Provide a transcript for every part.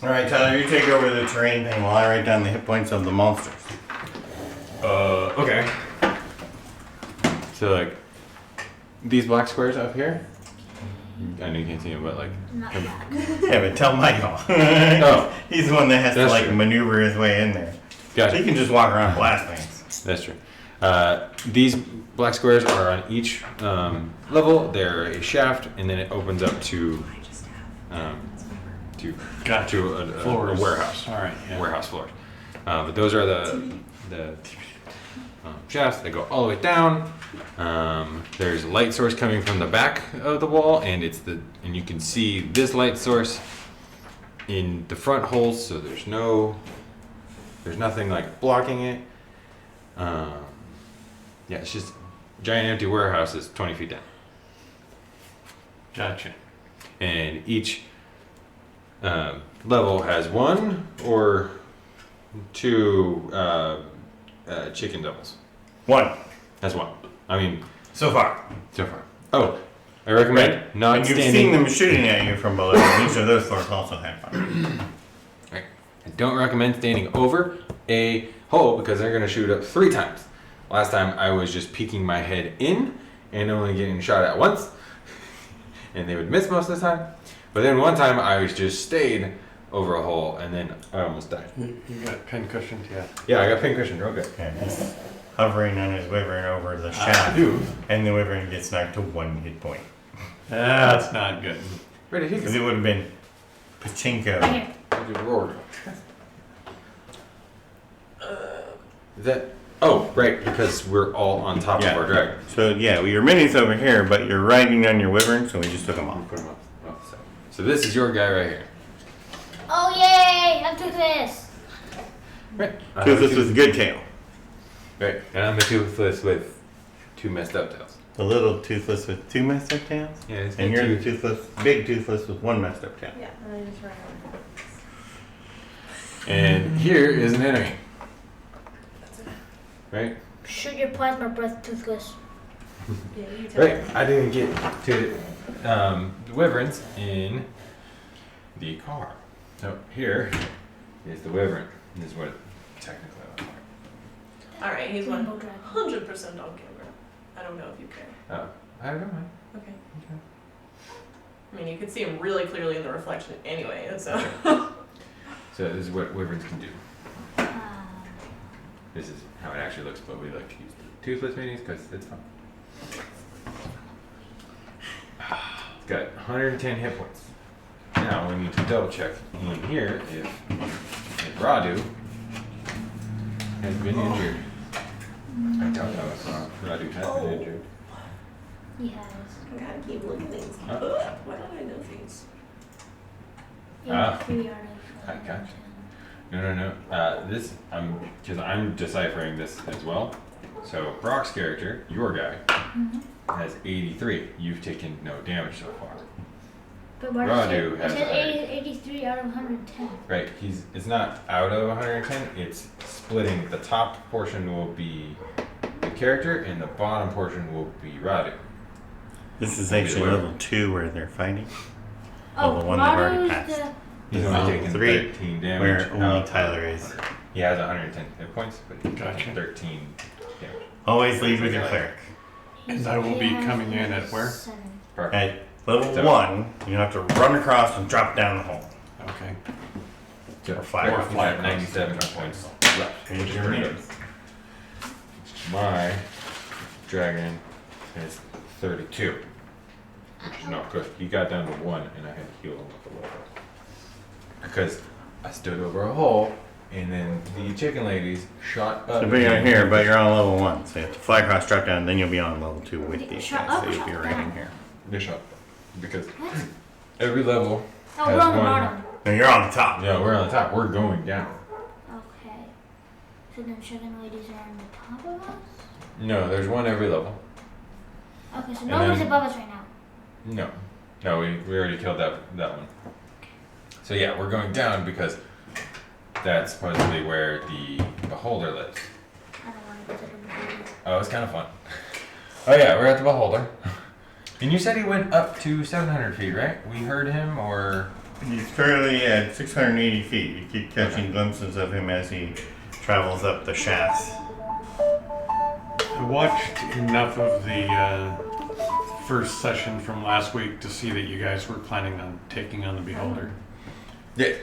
Alright, Tyler, you take over the terrain thing while I write down the hit points of the monsters. Okay. So, like, these black squares up here, I know you can't see them, but, like... Not bad. Yeah, but tell Michael. Oh. He's the one that has to, like, true. maneuver his way in there. Gotcha. So he can just walk around and blast things. That's true. These black squares are on each level. They're a shaft, and then it opens up to a warehouse. All right. Yeah. Warehouse floors. But those are the shafts that go all the way down. There's a light source coming from the back of the wall, and and you can see this light source in the front holes. So there's nothing like blocking it. Yeah, it's just giant empty warehouses 20 feet down. Gotcha. And each level has one or two chicken doubles. One. That's one. I mean, So far. so far. Oh, I recommend not And you've standing. seen them shooting at you from below. And each of those floors also have fire. Right. I don't recommend standing over a hole because they're going to shoot up 3 times. Last time I was just peeking my head in and only getting shot at once. And they would miss most of the time. But then one time I was just stayed over a hole and then I almost died. You got pin cushions, yeah. Yeah, I got pin cushion real good. Okay, he's hovering on his wyvern over the shaft. And the wyvern gets knocked to 1 hit point. That's not good. Where did he Because go? it would have been pachinko. Right here. Where did Roar go? Is that... Oh, right, because we're all on top Yeah. of our dragon. So yeah, well, your minis over here, but you're riding on your wyvern, so we just took them off. Put him up. So this is your guy right here. Oh yay! I'm Toothless. Right. Toothless with a good tail. Right, and I'm a toothless with 2 messed up tails. The little toothless with 2 messed up tails. Yeah, it's And got you're two. the toothless, big toothless with 1 messed up tail. Yeah, and I just ran over. And here is an enemy. Right? Shoot your plasma breath, Toothless. Yeah, you tell Right. me. I didn't get to the wyverns in the car. So here is the wyvern. This is what it technically looks like. All right, he's Rainbow dragon. 100% on camera. I don't know if you care. Oh, I don't mind. Okay. I mean, you can see him really clearly in the reflection anyway, so. So this is what wyverns can do. Um, This is how it actually looks, but we like to use the toothless minis because it's fun. It's got 110 hit points. Now we need to double check in here if Radu has been injured. I don't know if Radu has been injured. he has. I gotta keep looking at things. Huh? Why don't I know things? Yeah, Ah. 3 out of I gotcha. No. This because I'm deciphering this as well. So Brock's character, your guy, has 83. You've taken no damage so far. But what Radu it has says a- 83 out of 110. Right, it's not out of 110, it's splitting. The top portion will be the character and the bottom portion will be Radu. This is Maybe actually the wyvern. level 2 where they're fighting. Oh, the one they've already Radu's passed. the... He's Level only taking 3, 13 damage. where only out of Tyler is. 100. He has 110 hit points, but he's Gotcha. taking 13 damage. Always lead with your cleric. And I will be coming in at where? 7. Perfect. At level So- 1, you have to run across and drop down the hole. Okay. So Or fire. 497 hit points left. Which Which is is pretty pretty good. My dragon is 32. Which is not good. He got down to 1 and I had to heal him with a little. Because I stood over a hole and then the chicken ladies shot up. So bring it here, but you're on level 1. So you have to fly across, drop down, and then you'll be on level 2 with these Shot guys. up So or you'll be shot right in down? here. They shot because What? every level Oh, has we're on the one. bottom. No, you're on the top. Yeah, we're on the top. We're going down. Okay. So then chicken ladies are on the top of us? No, there's one every level. Okay, so And nobody's then- above us right now. No, we already killed that one. So yeah, we're going down because that's supposedly where the beholder lives. I don't want to go to the beholder. Oh, it's kind of fun. Oh yeah, we're at the beholder. And you said he went up to 700 feet, right? We heard him, or He's currently at 680 feet. You keep catching glimpses of him as he travels up the shafts. I watched enough of the first session from last week to see that you guys were planning on taking on the Beholder. Yeah.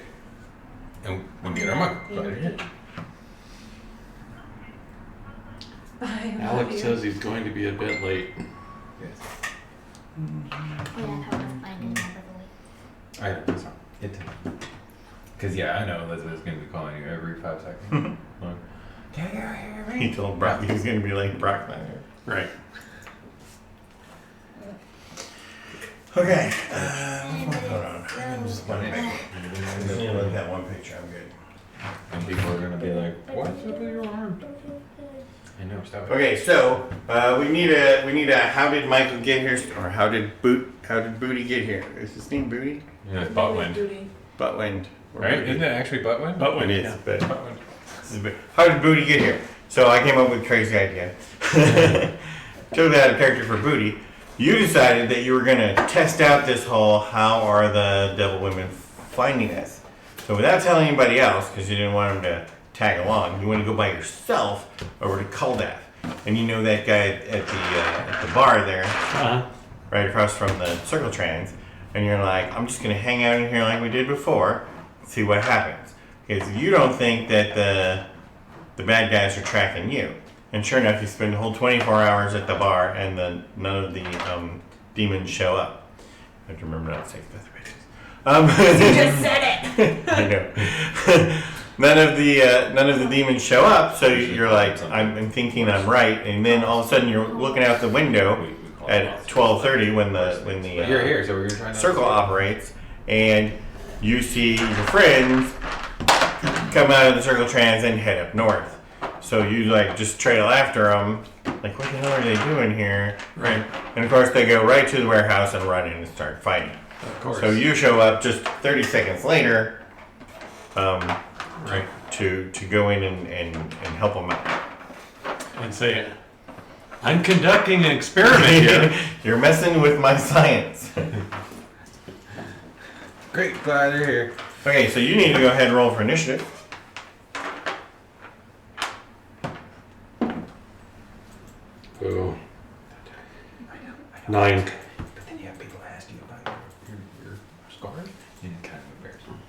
And we get our mug. Alex says he's going to be a bit late. Yes. Oh yeah, how I didn't remember the I know. Sorry. Because I know Elizabeth's going to be calling you every 5 seconds. Like, can you hear me? He told Brock he was going to be like Brock Lesnar. Right. Okay. Hold on. I'm just wondering. Look that one picture. I'm good. And people are going to be like, what's up with your arm? I know, stop it. Okay, so we need a how did Michael get here, or how did Booty get here? Is his name Booty? Yeah, it's buttwind. Buttwind. Right? Isn't it actually buttwind? Buttwind, it is. Yeah. But Buttwind. how did Booty get here? So I came up with a crazy idea. Totally out of character for Booty. You decided that you were going to test out this whole how are the devil women finding us. So without telling anybody else, because you didn't want them to tag along, you want to go by yourself over to Kuldath. And you know that guy at the bar there, right across from the circle trans, and you're like, I'm just going to hang out in here like we did before, see what happens. Because you don't think that the bad guys are tracking you. And sure enough, you spend the whole 24 hours at the bar, and then none of the demons show up. I have to remember not to say special You just said it. I know. none of the demons show up, so you're like, I'm thinking I'm right, and then all of a sudden you're looking out the window at 12:30 when the You're here, so we're going to try circle operates, and you see your friends come out of the circle trans and head up north. So you like just trail after them, like what the hell are they doing here? Right. And of course they go right to the warehouse and run in and start fighting. Of course. So you show up just 30 seconds later, Right. to go in and help them out. And say, I'm conducting an experiment here. You're messing with my science. Great, glad you're here. Okay, so you need to go ahead and roll for initiative. Oh. 9. But then you have people ask you about your scars, and it kind of embarrassing.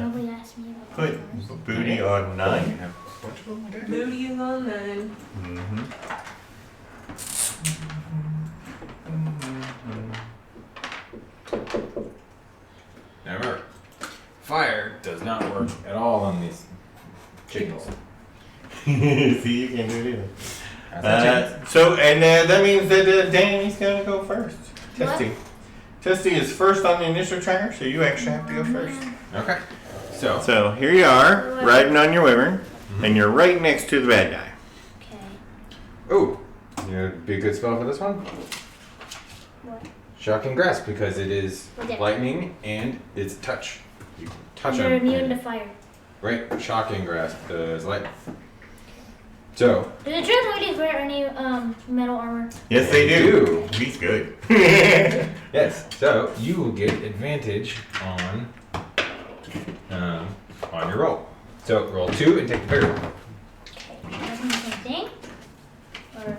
Nobody asked me about Put those. Booty on 9. You have a bunch of them like that? Moody is on 9. Mm-hmm. Now remember, fire does not work at all on these chickens. See, you can't do it either. That's not chickens. That means that Danny's gonna go first. Testy. Testy is first on the initiative tracker, so you actually have to go first. Okay. So, So here you are, riding on your wyvern, and you're right next to the bad guy. Okay. ooh, you know, be a good spell for this one? What? Shocking Grasp, because it is What's it? lightning and it's touch. You can touch You're them. immune to fire. Right, Shocking Grasp does lightning. So, Do the trans ladies wear any metal armor? Yes, they do. He's good. yes, so you will get advantage on your roll. So roll 2 and take the bigger one. Okay. Doesn't the same thing? Or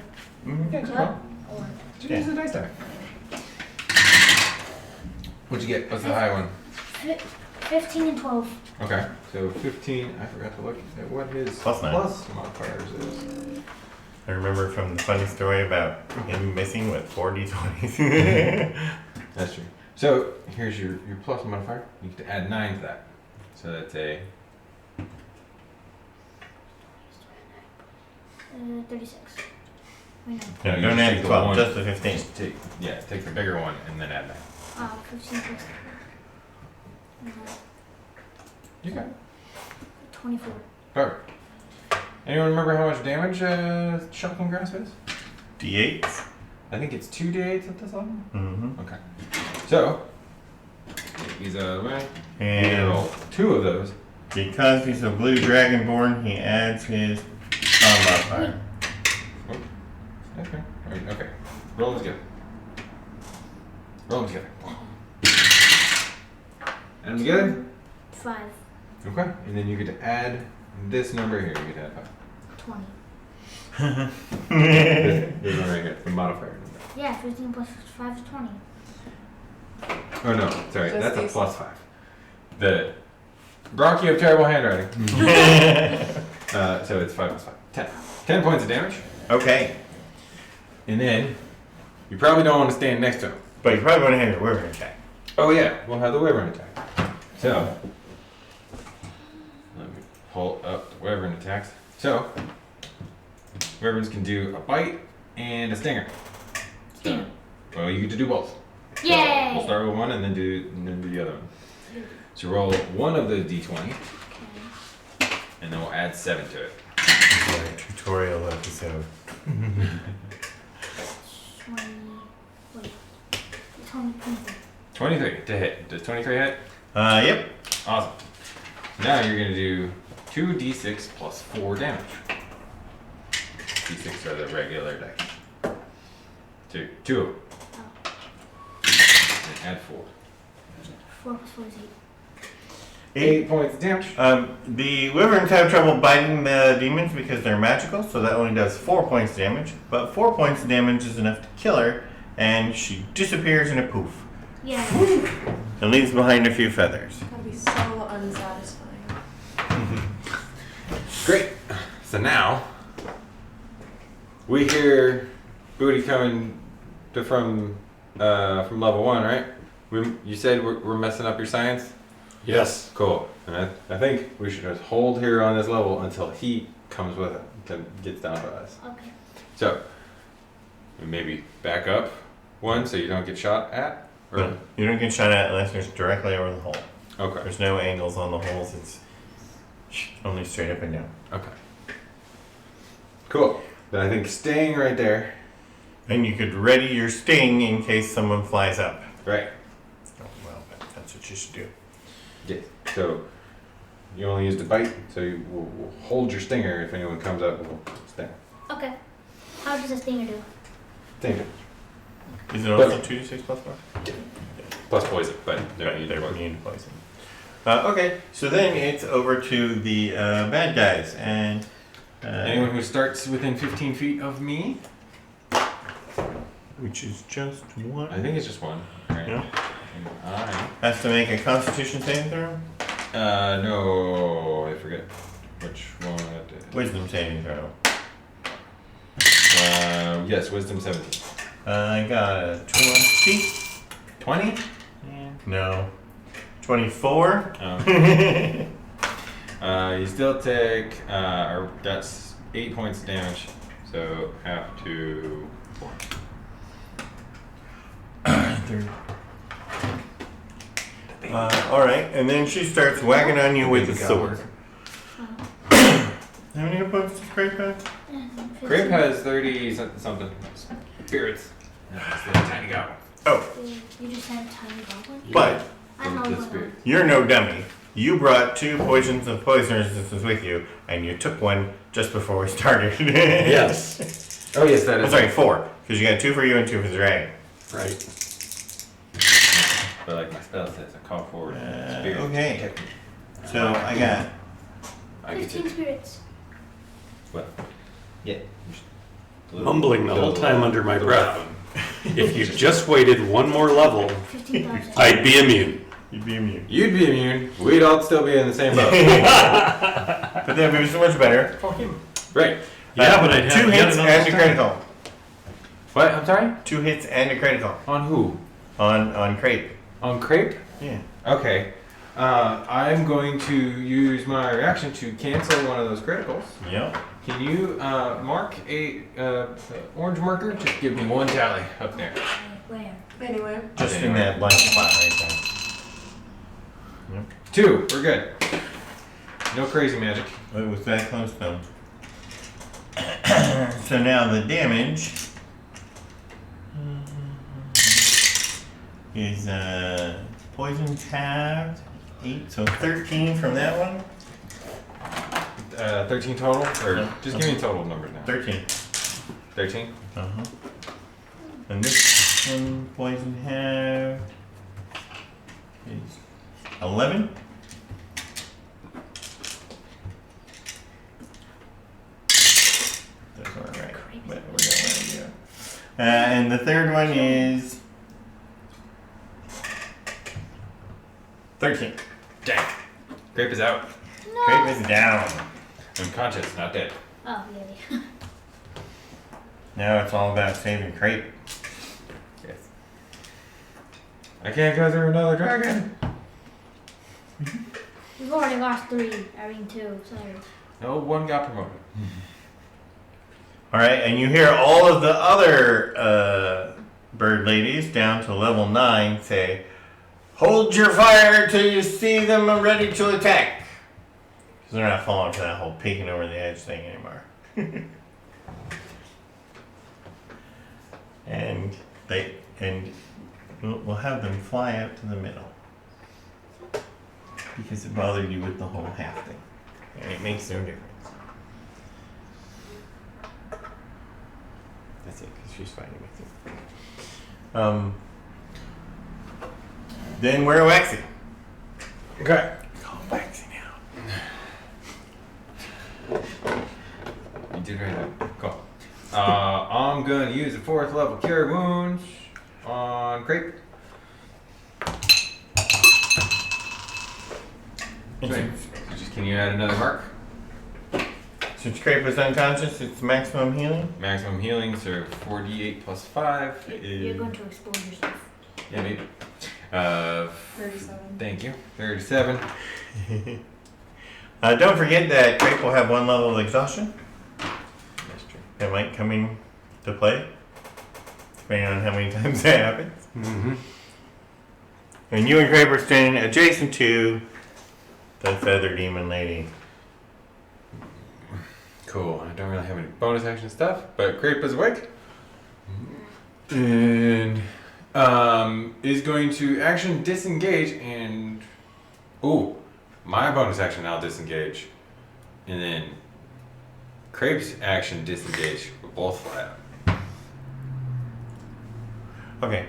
Yeah, just what? roll. Or Just use the dice die. What'd you get? What's the high one? 15 and 12. Okay, so 15. I forgot to look at what his +9. plus modifiers is. I remember from the funny story about him missing with 4 d20s. That's true. So here's your plus modifier. You get to add 9 to that. So that's a 36. Wait, No, You don't just add take the 12, one. just the 15. Just take the bigger one and then add 9. 15 plus You got it. 24. Perfect. Anyone remember how much damage Shocking Grasp is? D8s? I think it's 2d8s at this level. Mm-hmm. Okay. So, take these out of the way. You And roll 2 of those. because he's a blue dragonborn, he adds his con modifier. Okay. Right, okay. Roll them together. Roll them together. Add them together? 5. Okay. And then you get to add this number here. You get to add 20. 5. This one right here, the modifier number. Yeah, 15 plus 5 is 20. Oh no, sorry, Just that's a these. plus 5. The Brock, you have terrible handwriting. So it's 5 plus 5. 10. 10 points of damage. Okay. And then you probably don't want to stand next to him. But you probably want to have your wyvern attack. Oh yeah, we'll have the wyvern attack. So let me pull up the wyvern attacks. So wyverns can do a bite and a stinger. Stinger. Well, you get to do both. So Yay! we'll start with one and then do the other one. So roll one of the d20 Okay. and then we'll add 7 to it. What a tutorial episode. 20. Wait. 23. 23 to hit. Does 23 hit? Yep. Awesome. Now you're going to do 2d6 plus 4 damage. D6 are the regular dice. Two of them. Oh. And add 4. 4 plus 4 is 8. 8 points of damage. The wyverns have trouble biting the demons because they're magical, so that only does 4 points of damage. But 4 points of damage is enough to kill her, and she disappears in a poof. Yeah. And leaves behind a few feathers. Gotta be so unsatisfying. Great. So now we hear Booty coming from level 1, right? You said we're messing up your science? Yes. Cool. And I think we should just hold here on this level until he comes with it, gets down to us. Okay. So maybe back up one so you don't get shot at? Or, But you don't get shot at unless it's directly over the hole. okay. There's no angles on the holes, it's only straight up and down. Okay. Cool. Then I think staying right there. And you could ready your sting in case someone flies up. Right. Oh, well, that's what you should do. Yes. So you only used a bite, so we'll hold your stinger if anyone comes up. We'll sting. Okay. How does a stinger do? Stinger. Is it also 2d6 plus 4? Plus poison, but they're Right, either they're poison. immune to poison. Okay, so then it's over to the bad guys, and Anyone who starts within 15 feet of me, which is just one, I think it's just one. Right. Yeah. And I. has to make a Constitution saving throw. No, I forget which one it is. Wisdom saving throw. Yes, wisdom 17. I got a 20. 20? No, 24. Oh. You still take, or that's 8 points of damage, so half to 4. All right, and then she starts whacking on you with the sword. How many hit points does Grape have? Grape has 30 something spirits. That's the tiny goblin. Oh, You just had a tiny goblin? but I know The what spirit. you're no dummy. You brought 2 poisons of poison resistance with you, and you took one just before we started. Yes. Oh yes, that I'm is. sorry, 4, because you got 2 for you and 2 for the dragon. Right. But like my spell says, I call forward spirit. Okay. protect me. So I got I get 15 to. spirits. What? Yeah. Mumbling the whole time under my breath. If you just waited one more level, 15,000. I'd be immune. you'd be immune. You'd be immune. We'd all still be in the same boat. But that would be so much better. Right. Yeah, but I'd have 2 yet hits another and a stab. critical. What? I'm sorry? 2 hits and a critical On who? on Crepe. On Crepe? Yeah. Okay. I'm going to use my reaction to cancel one of those criticals. Yep. Can you mark a orange marker? Just give me one tally up there. Where? Anyway, Just in Anyway. that blank spot right there. 2. We're good. No crazy magic. It was that close though. So now the damage is poison halved 8, so 13 from that one. 13 total? Or Yeah. just give me total numbers now. 13. 13? Uh-huh. And this one poison halved is 11. Those weren't right, but we're gonna let it go. And the third one is 13. Dang. Grape is out. No. Grape is down. Unconscious, not dead. Oh, yeah. Now it's all about saving Crepe. Yes. I can't go through another dragon. We've already lost 3. I mean 2. Sorry. No one got promoted. All right, and you hear all of the other bird ladies down to level 9 say, "Hold your fire till you see them ready to attack." Because they're not falling for that whole peeking over the edge thing anymore. and we'll have them fly out to the middle because it bothered you with the whole half thing, and it makes no difference. That's it, because she's fighting with you. Then we're Waxy. Okay. Call Waxy now. You did right now. Cool. I'm gonna use the 4th level Cure Wounds on Crepe. Can you add another mark? Since Crepe is unconscious, it's maximum healing. Maximum healing, so 4d8 plus 5 is... You're going to expose yourself. Yeah, maybe. 37. Thank you. 37. Don't forget that Crepe will have 1 level of exhaustion. That's true. That might come into play, depending on how many times that happens. Mm-hmm. And you and Crepe are standing adjacent to the feather demon lady. Cool. I don't really have any bonus action stuff, but Crepe is awake. And is going to action disengage and... Ooh, my bonus action I'll disengage. And then Crepe's action disengage. We'll both fly out. Okay,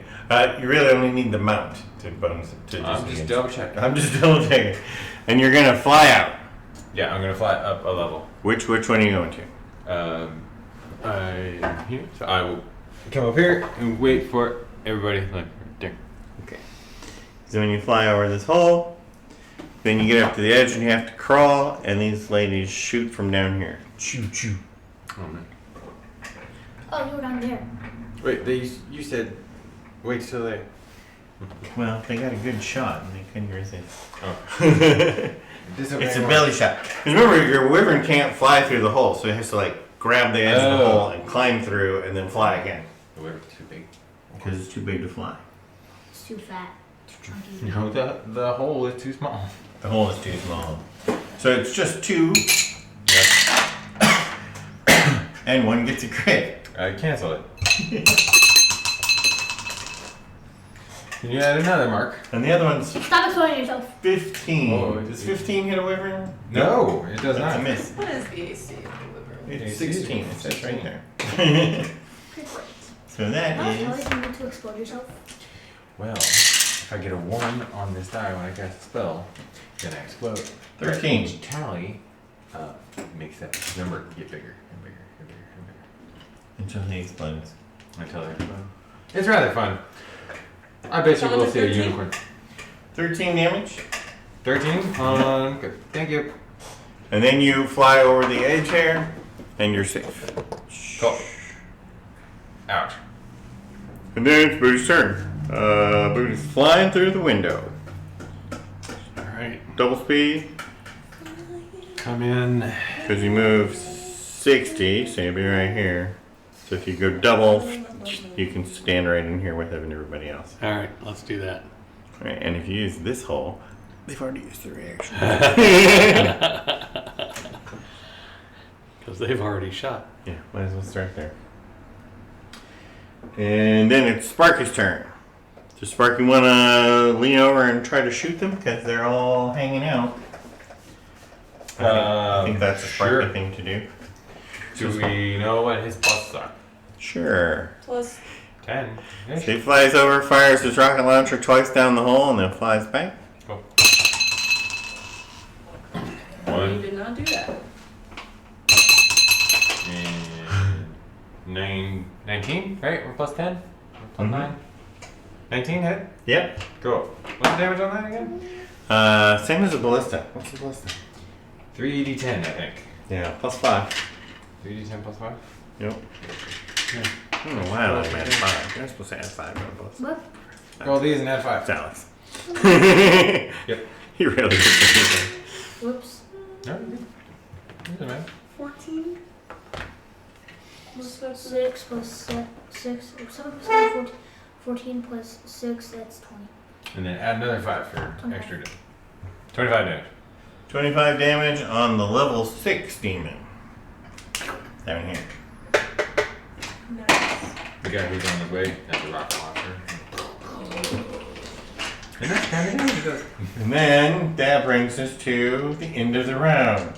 you really only need the mount to bonus to I'm just double checking. I'm just double checking. And you're gonna fly out. Yeah, I'm gonna fly up a level. Which one are you going to? I'm here, so I will come up here and wait for everybody like right there. Okay. So when you fly over this hole, then you get up to the edge and you have to crawl, and these ladies shoot from down here. Choo choo. Oh man. Oh, you were down there. Wait, you said wait till they. Well, they got a good shot and they couldn't resist. Oh. It's a belly shot. 'Cause remember, your wyvern can't fly through the hole, so it has to like grab the edge of the hole and climb through and then fly again. The wyvern's too big. Because it's too big to fly. It's too fat. Too chunky. No, the hole is too small. The hole is too small. So it's just 2. And 1 gets a crit. I cancel it. Can you add another mark? And the other one's Stop exposing yourself. 15. Oh, Does 15 hit a wyvern? No, it does That's not. a miss. What is the AC of the wyvern? It's 16. It says right there. So that How else is... do you need to expose yourself? Well, if I get a 1 on this die when I cast a spell, then I explode. 13. Each tally makes that number get bigger and bigger and bigger and bigger. Until he explodes. Until they explode. It's rather fun. I bet you Someone will did see a 13? unicorn. 13 damage. 13 on. Good. Thank you. And then you fly over the edge here, and you're safe. Cool. Ouch. And then it's Booty's turn. Booty's flying through the window. Alright, Double speed, come in. because you move 60, so you'll be right here. So if you go double, you can stand right in here with everybody else. Alright, let's do that. All right, and if you use this hole, they've already used the reaction. Because they've already shot. Yeah, might as well start there. And then it's Sparky's turn. Does Sparky want to lean over and try to shoot them? Because they're all hanging out. I think that's a Sparky sure. thing to do. Do we know what his pluses are? Sure. Plus 10. So he flies over, fires his rocket launcher twice down the hole, and then flies back. Cool. one. you did not do that. And 19, right? We're plus 10? We're plus Mhm. 9? 19 hit? Yep. Cool. What's the damage on that again? Same as a ballista. What's the ballista? 3d10, I think. Yeah, +5. 3d10 plus 5? Yep. I don't know why I like add 5. You're supposed to add 5 on a ballista. What? Roll these and add 5. It's Alex. Yep. He really did. Whoops. No, you're good. You're good, man. 14. What's that? 6 plus 6. 7 plus 7, 14 plus 6, that's 20. And then add another 5 for 25. extra damage. 25 damage. 25 damage on the level 6 demon. Down here. Nice. The guy who's on his way at the rocket launcher. And that's kind of damage it does. And then that brings us to the end of the round.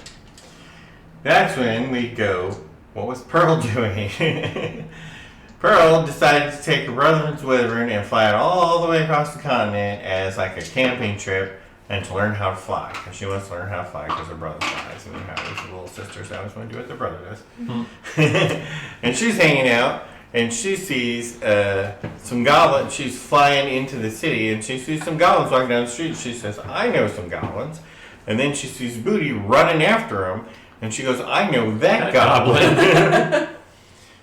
That's when we go, what was Pearl doing? Pearl decided to take her brother's wyvern and fly it all the way across the continent as like a camping trip and to learn how to fly. Because she wants to learn how to fly because her brother flies. And how these little sisters always want to do what their brother does. And she's hanging out and she sees some goblins. She's flying into the city and she sees some goblins walking down the street. She says, I know some goblins. And then she sees Booty running after him. And she goes, I know that goblin.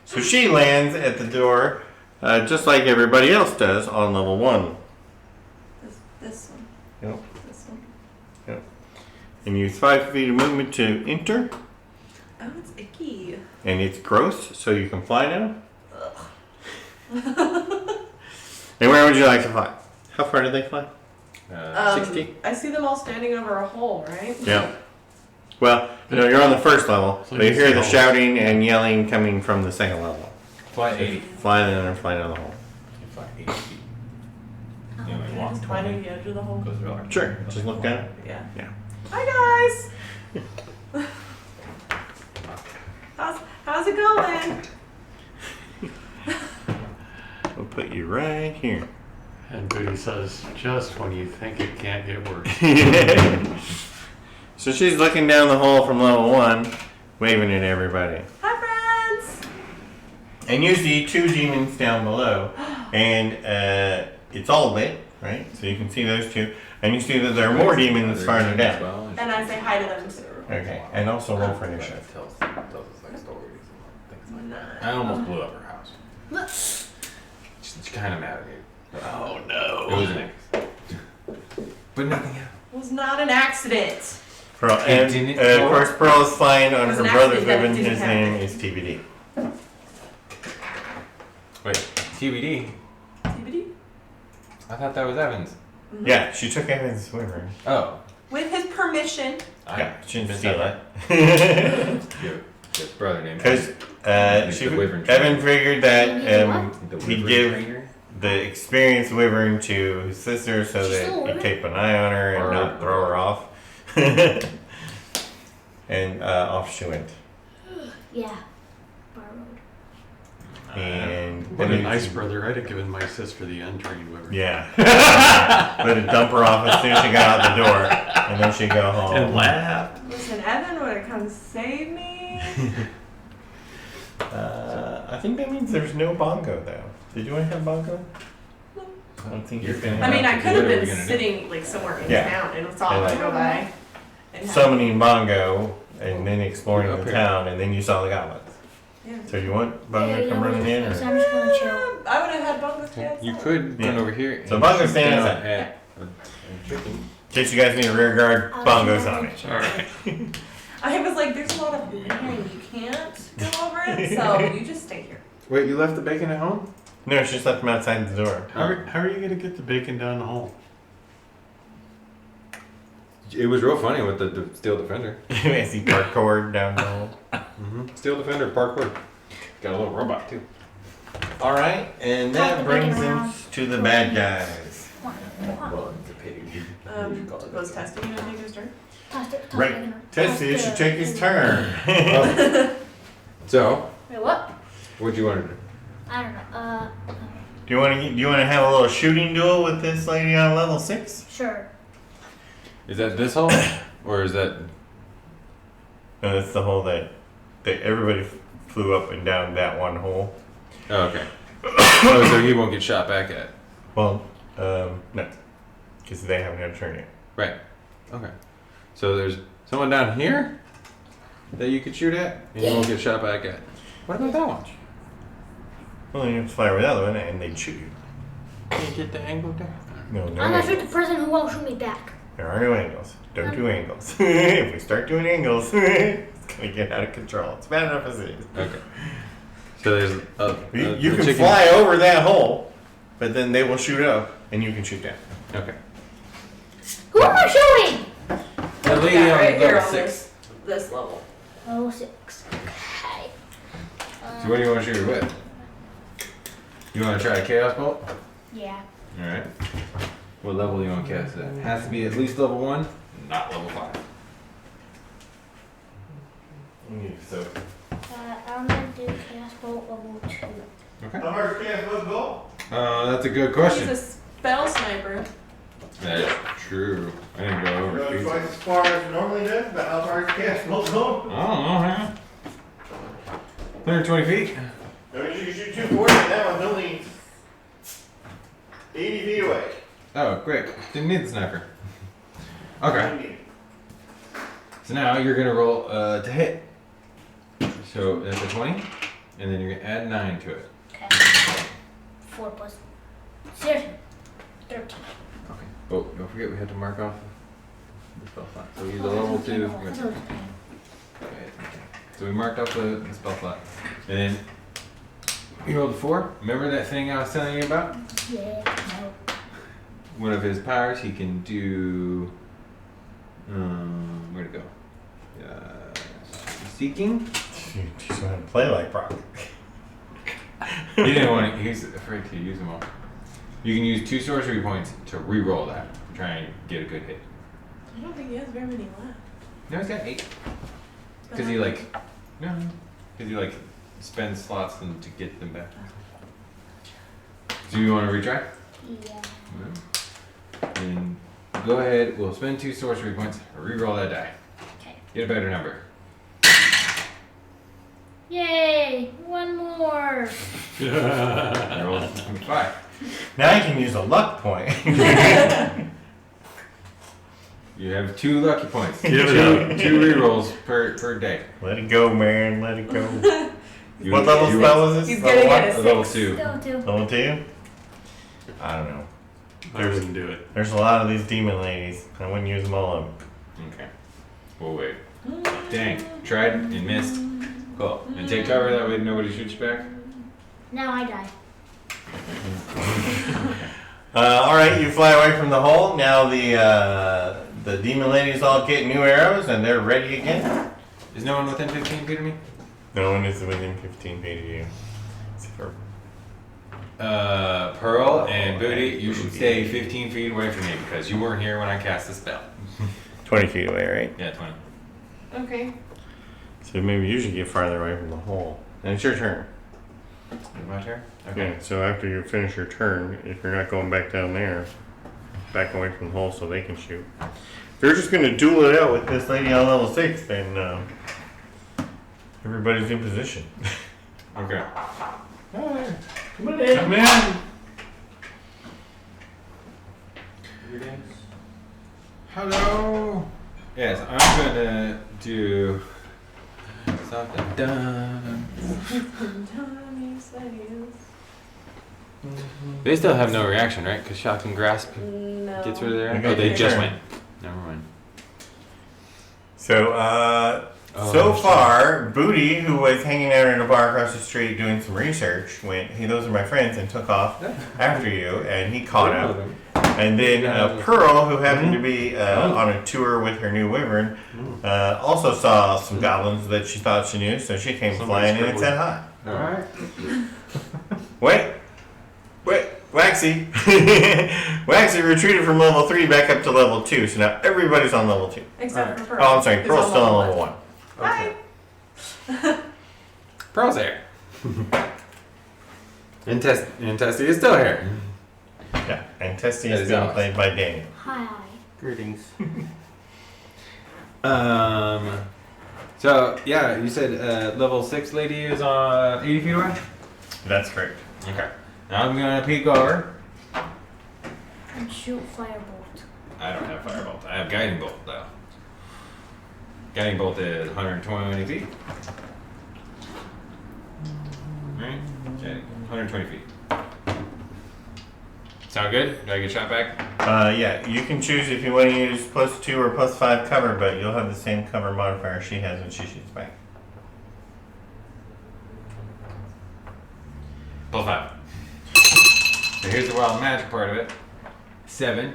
So she lands at the door, just like everybody else does, on level 1. This one. Yep. This one. Yep. And use 5 feet of movement to enter. Oh, it's icky. And it's gross, so you can fly now. And where would you like to fly? How far do they fly? 60? I see them all standing over a hole, right? Yeah. Well, no, you're on the first level, So but you you hear see the all- shouting and yelling coming from the second level. Fly 80. Fly in and fly down the hole. You fly 80 feet. You only Can I walk just climb 20. to the edge of the hole? Goes real Sure, just look down. Yeah. Yeah. Hi guys. How's it going? We'll put you right here. And Booty says, just when you think it can't get worse. So she's looking down the hole from level 1, waving at everybody. Hi friends. And you see 2 demons down below, and it's all lit, right? So you can see those 2, and you see that there are more demons farther down. And I say hi to them too. Okay, and also roll for initiative. Tells us like stories and things like Nice. that. I almost blew up her house. She's kind of mad at me. Oh It no! was an accident. But nothing happened. It was not an accident. Pearl, and didn't of course, Pearl is flying on It was her an brother's accident that ribbon. it didn't His happen. name is TBD. Wait, TBD? TBD. I thought that was Evans. Yeah, she took Evan's wyvern. Oh. With his permission. Yeah, she didn't missed steal that. it. Your brother named Because The wyvern trainer. Evan figured that The he'd wyvern give trainer? the experienced wyvern to his sister so She's that still a he'd wyvern? keep an eye on her and Or- not throw her off. And off she went. Yeah. Borrowed. And What a then nice brother. I'd have given my sister the untrained wyvern. Yeah. Let her dump her off as soon as she got out the door, and then she'd go home. And laughed. Listen, Evan would have come save me. I think that means there's no bongo though. Did you want to have bongo? I don't think you're gonna. I mean, I What could have are we been gonna do? sitting like somewhere in Yeah. town and saw And it go by. And have- summoning bongo and then exploring Up the here. town, and then you saw the goblins. Yeah. So you want bongo to come running in, So or I'm just gonna chill. I would have had both with you. You could Yeah. run over here. So and Bongo shoot stands down up. at a chicken. in case you guys need a rear guard, bongo's on it. All right. I was like, there's a lot of land. You can't go over it, so you just stay here. Wait, you left the bacon at home? No, she just left them outside the door. How are you going to get the bacon down the hole? It was real funny with the Steel Defender. As he parkoured down the hole. Steel Defender parkour. Got a little robot too. All right, and that brings us to the bad guys. Well, it's a pig. Was testing gonna take his turn? Right, Tessie should take his turn. So, Wait, what? what'd you want to do? I don't know. Do you want to have a little shooting duel with this lady on level 6? Sure. Is that this hole? Or is that No, that's the hole that everybody flew up and down that one hole. Oh, okay. Oh, so he won't get shot back at. Well, no, because they haven't had a turn yet. Right. Okay. So there's someone down here that you could shoot at, and you won't get shot back at. What about that one? Well, you have to fly over the other one, and they'd shoot you. Can you get the angle there? No, I'm gonna shoot the angles. person who won't shoot me back. There are no angles. Don't do angles. If we start doing angles, it's gonna get out of control. It's bad enough as it is. Okay. So there's You can chicken- fly over that hole, but then they will shoot up, and you can shoot down. Okay. Who am I shooting? The lady Yeah, on right here level on 6. this level. Oh, 6. Okay. So what do you want to shoot her with? You want to try a chaos bolt? Yeah. All right. What level do you want to cast it at? Has to be at least level 1, not level 5. So, I'm gonna do Chaos Bolt level 2. Okay. how hard can I go? That's a good He's question. a spell sniper. That is true. I didn't go over. Go feet. twice as far as it normally does, but how far can I go? I don't know, man. 120 feet. I mean, you can shoot 240, and that one's only 80 feet away. Oh, great. Didn't need the sniper. Okay. So now you're gonna roll to hit. So that's a 20, and then you're gonna add 9 to it. Okay. 4 plus 0. 13. Okay. Oh, don't forget we have to mark off the spell slot. So use a level 2. Okay. So we marked off the spell slot, and then you rolled a 4. Remember that thing I was telling you about? Yeah, no. One of his powers, he can do. Where'd it go? Seeking. You just want to play like Brock. He didn't want to. He's afraid to use them all. You can use 2 sorcery points to re-roll that. Try and get a good hit. I don't think he has very many left. No, he's got 8. Because he spends slots to get them back. Do you want to retry? Yeah. And go ahead. We'll spend 2 sorcery points. Re-roll that die. Okay. Get a better number. Yay! One more. I rolled 5. Now you can use a luck point. You have 2 lucky points. Give it up. 2 re-rolls per day. Let it go, man. Let it go. You- What level you- spell was this? He's Level gonna one? get a Level 6. 2. Go to. Level 2? I don't know. I wouldn't do it. There's a lot of these demon ladies. I wouldn't use them all up. Okay. We'll wait. Dang. Tried and missed. Cool. And take cover, that way nobody shoots you back. Now I die. Alright, you fly away from the hole. Now the demon ladies all get new arrows and they're ready again. Is no one within 15 feet of me? No one is within 15 feet of you. Except for Pearl and Booty, you should stay 15 feet away from me because you weren't here when I cast the spell. 20 feet away, right? Yeah, 20. Okay. So maybe you should get farther away from the hole. And it's your turn. Is it my turn? Okay. Okay, so after you finish your turn, if you're not going back down there, back away from the hole so they can shoot. If you're just going to duel it out with this lady on level 6, then everybody's in position. Okay. Come on in. Come in. Hello. Yes, I'm gonna do something. Dun. They still have no reaction, right? Because shock and grasp No. gets rid of their. Okay, Oh, they your just turn. went. Never mind. So, Oh, so shit. far, Booty, who was hanging out in a bar across the street doing some research, went, hey, those are my friends, and took off after you, and he caught up. And then Pearl, who happened to be on a tour with her new wyvern, also saw some goblins that she thought she knew, so she came flying in and said hi. All right. Wait, Waxy. Waxy retreated from level 3 back up to level 2, so now everybody's on level 2. Except for Pearl. Oh, I'm sorry, who's Pearl's still on level one. 1. Hi. Pearl's there. And Tessie is still here. Yeah, and Tessie That is is being Alex. played by Daniel. Hi. Greetings. So, yeah, you said level 6 lady is 80 feet away? That's correct. Okay. Now I'm going to peek over. And shoot firebolt. I don't have firebolt. I have guiding bolt, though. Guiding bolt is 120 feet. Right? Okay, 120 feet. Sound good? Do I get shot back? Yeah, you can choose if you want to use +2 or +5 cover, but you'll have the same cover modifier she has when she shoots back. +5. So here's the wild magic part of it. 7.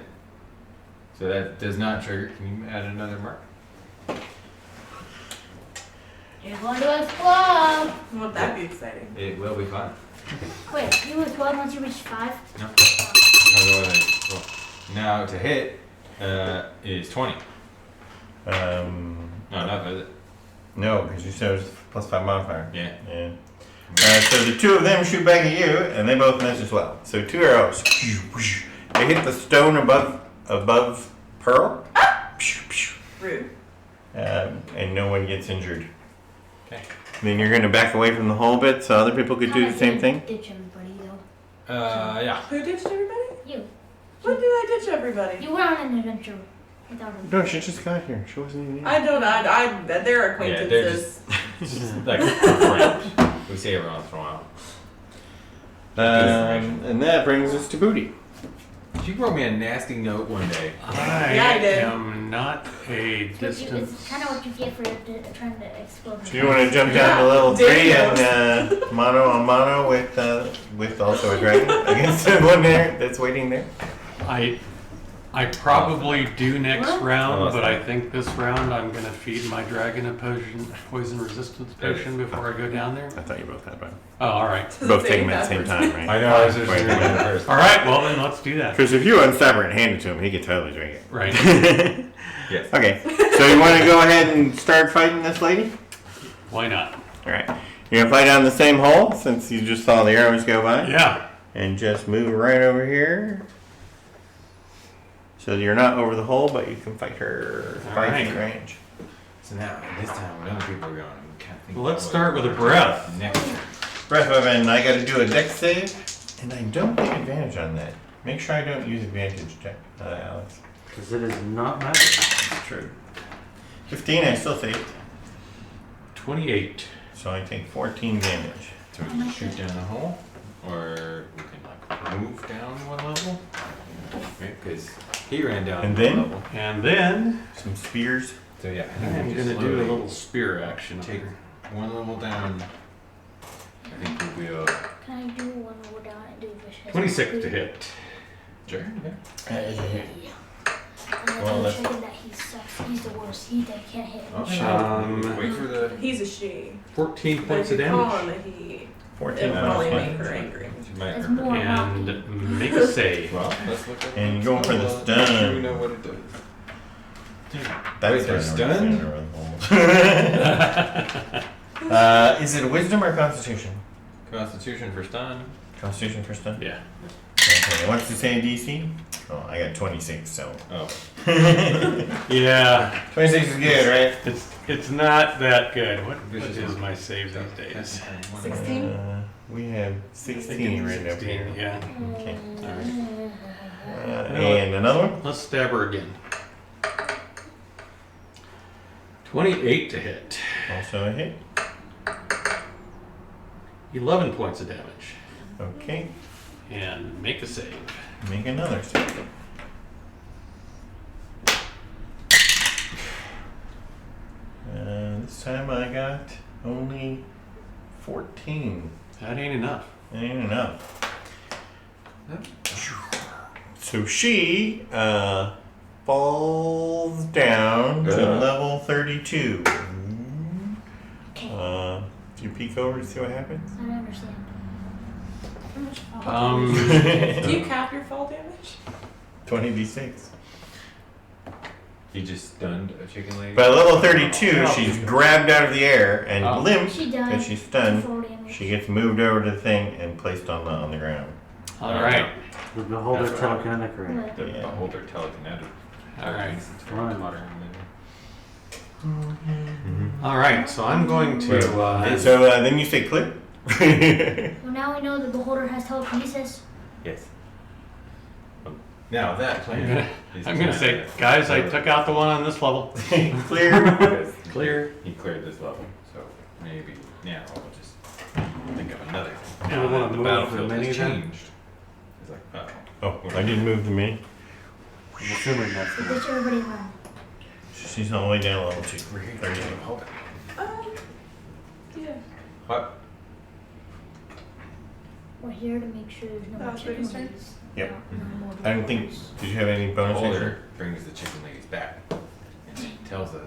So that does not trigger. Can you add another mark? You're going to explode! Won't that be exciting? It will be fun. Wait, you explode once you reach 5? No. Cool. Now to hit is 20. No, not is it? No, because you said it was +5 modifier. Yeah. Yeah. So the two of them shoot back at you, and they both miss as well. So 2 arrows. They hit the stone above Pearl. Rude. And no one gets injured. Okay. Then you're going to back away from the hole a bit so other people could do the same thing. Ditch everybody, though. Yeah. Who ditched everybody? You. When did I ditch everybody? You went on an adventure without him. No, she just got here. She wasn't even here. I don't. They're acquaintances. Just like friends. We say every once in a while. And that brings us to Booty. She wrote me a nasty note one day. Yeah, I did. am not a It's distance. kind of what you get for trying to explode. Do you want to jump down to level 3 and mono on mono with also a dragon against the one there that's waiting there? I probably do next Oh, round, that's but fine. I think this round I'm gonna feed my dragon a poison resistance potion before I go down there. I thought you both had one. Oh, all right. Both take them at the same time, right? I know. I was just Wait, doing it first. All right, well then let's do that. Because if you unstab it and hand it to him, he could totally drink Right. it. Yes. Okay, so you want to go ahead and start fighting this lady? Why not? All right. You're going to fight down the same hole since you just saw the arrows go by? Yeah. And just move right over here. So you're not over the hole, but you can fight her All 5 right. feet range. So now, this time, when other people are going, we can't think Well, let's of start what with a we're breath. doing Next. Breath weapon, I got to do a dex save, and I don't get advantage on that. Make sure I don't use advantage, Jack, Alex. Because it is not magic. True. 15, I still saved. 28. So I take 14 damage. So we just shoot down the hole, or we can like move down one level. Right, because he ran down And one then? level. And then Some spears. So yeah, I think I'm we just gonna do a slowly little spear action. take one level down. I think we'll be Can I do one more down and do vicious? 26 to hit. sure. Yeah. And then Well, I'm let's- checking that he sucks. He's the worst. He that can't hit him. Okay. Wait for the. He's a she. 14 But points if of you call damage. him a he, 14 it'll probably minus make 1. her angry. She might It's hurt more her. And make a save. Well, let's look at And you're going for the Make stun. sure we know what it does. That's for stun? Is it wisdom or constitution? Constitution for stun. Constitution for stun? Yeah. Okay, what's the same DC? Oh, I got 26, so. Oh. Yeah. 26 is good, right? It's not that good. What is my save these days? 16? We have 16 written up 16, here. yeah. Okay. Alright. And another one? Let's stab her again. 28 to hit. Also a hit. 11 points of damage. Okay. And make a save. Make another save. This time I got only 14. That ain't enough. That ain't enough. So she falls down to level 32. Okay. Do you peek over to see what happens? I don't understand. How much fall Do you cap your fall damage? 20d6. He just stunned a chicken lady. By level 32, she's grabbed out of the air and Oh. limp She died. because she's stunned. Full damage. She gets moved over to the thing and placed on the ground. Alright. The beholder That's right. telekinetic ray. What? The Yeah. beholder telekinetic. Alright. Fine. All right, so I'm going to. So then you say clear? Well, now we know the beholder has telekinesis. Yes. Now that plan. I'm gonna say, guys, I took out the one on this level. Clear. Clear. He cleared this level, so maybe now I'll just think of another. Yeah, I wanna the move battlefield the mini has then? changed. It's like, Oh, I didn't move the mini. I'm assuming that's So the ditch everybody around. She's all the way down level 2. we're here. 30. Hold it. Yeah. What? We're here to make sure there's no That more was chicken Brady's turn? wings. Yep. No more I don't think. Did you have any bonus action? Holder brings the chicken ladies back. And she tells the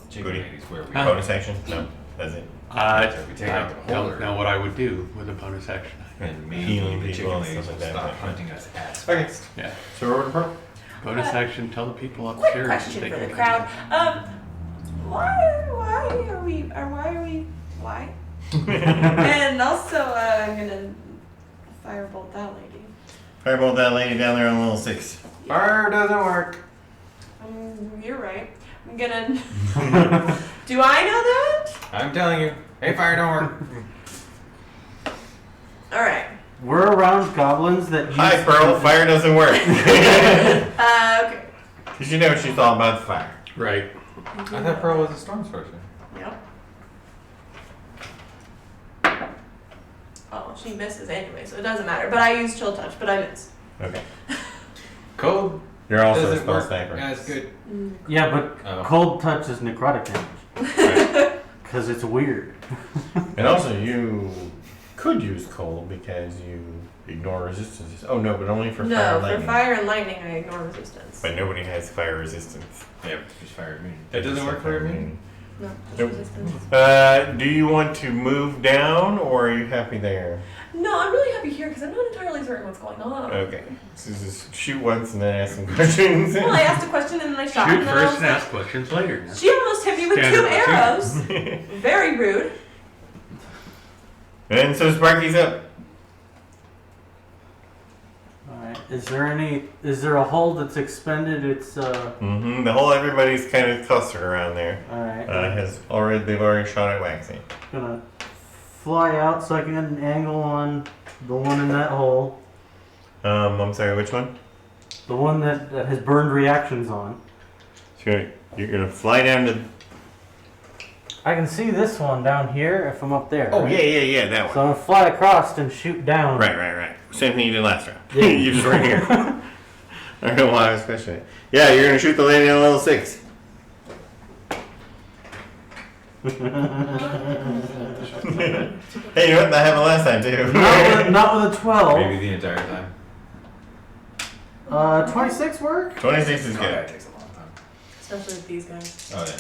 chicken Goody. ladies where we Huh? are. Bonus action? No, that's it. I So if we take out the don't holder, know what I would do with a bonus action. and maybe Healing the people chicken and ladies stuff will like that, stop but- hunting us as Okay. fast. Yeah. So we're over to Pearl? Bonus action, tell the people Quick upstairs. that question they for the can- crowd. Why? And also, I'm gonna firebolt that lady. Firebolt that lady down there on level 6. Fire doesn't work. You're right. I'm gonna. Do I know that? I'm telling you. Hey, fire don't work. All right. We're around goblins that use Hi, Pearl. Fire doesn't work. Okay. Because you know she's all about the fire. Right. I thought Pearl was a storm sorcerer. Yep. Oh, she misses anyway, so it doesn't matter. But I use chill touch, but I miss. Okay. Cold You're also a doesn't spell work sniper. as good. Yeah, but Oh. cold touch is necrotic damage. Because it's weird. And also, you could use cold because you ignore resistance. Oh, no, but only for fire No, and for lightning. fire and lightning, I ignore resistance. But nobody has fire resistance. Yeah, just fire immune. That doesn't work for immune? No, just Nope. resistance. Do you want to move down, or are you happy there? No, I'm really happy here because I'm not entirely certain what's going on. Okay. So just shoot once and then ask some questions. Well, I asked a question and then I shot. Shoot and then I first was and like, ask questions later. she almost hit me with Standard 2 arrows. Very rude. And so Sparky's up. Alright. Is there a hole that's expended its Mm-hmm. The whole everybody's kind of clustered around there. alright. They've already shot at Waxy. Gonna fly out so I can get an angle on the one in that hole. I'm sorry, which one? The one that has burned reactions on. So you're gonna fly down to. I can see this one down here if I'm up there. Oh right? yeah, that So one. I'm gonna fly across and shoot down. Right. Same thing you did last round. Yeah. You're just right here. I don't know why I was questioning it. Yeah, you're gonna shoot the lady on level 6. Hey, you know what? That happened last time too. not with a 12. Maybe the entire time. 26 work? 26 is Oh, that good. takes a long time. Especially with these guys. Oh, yeah.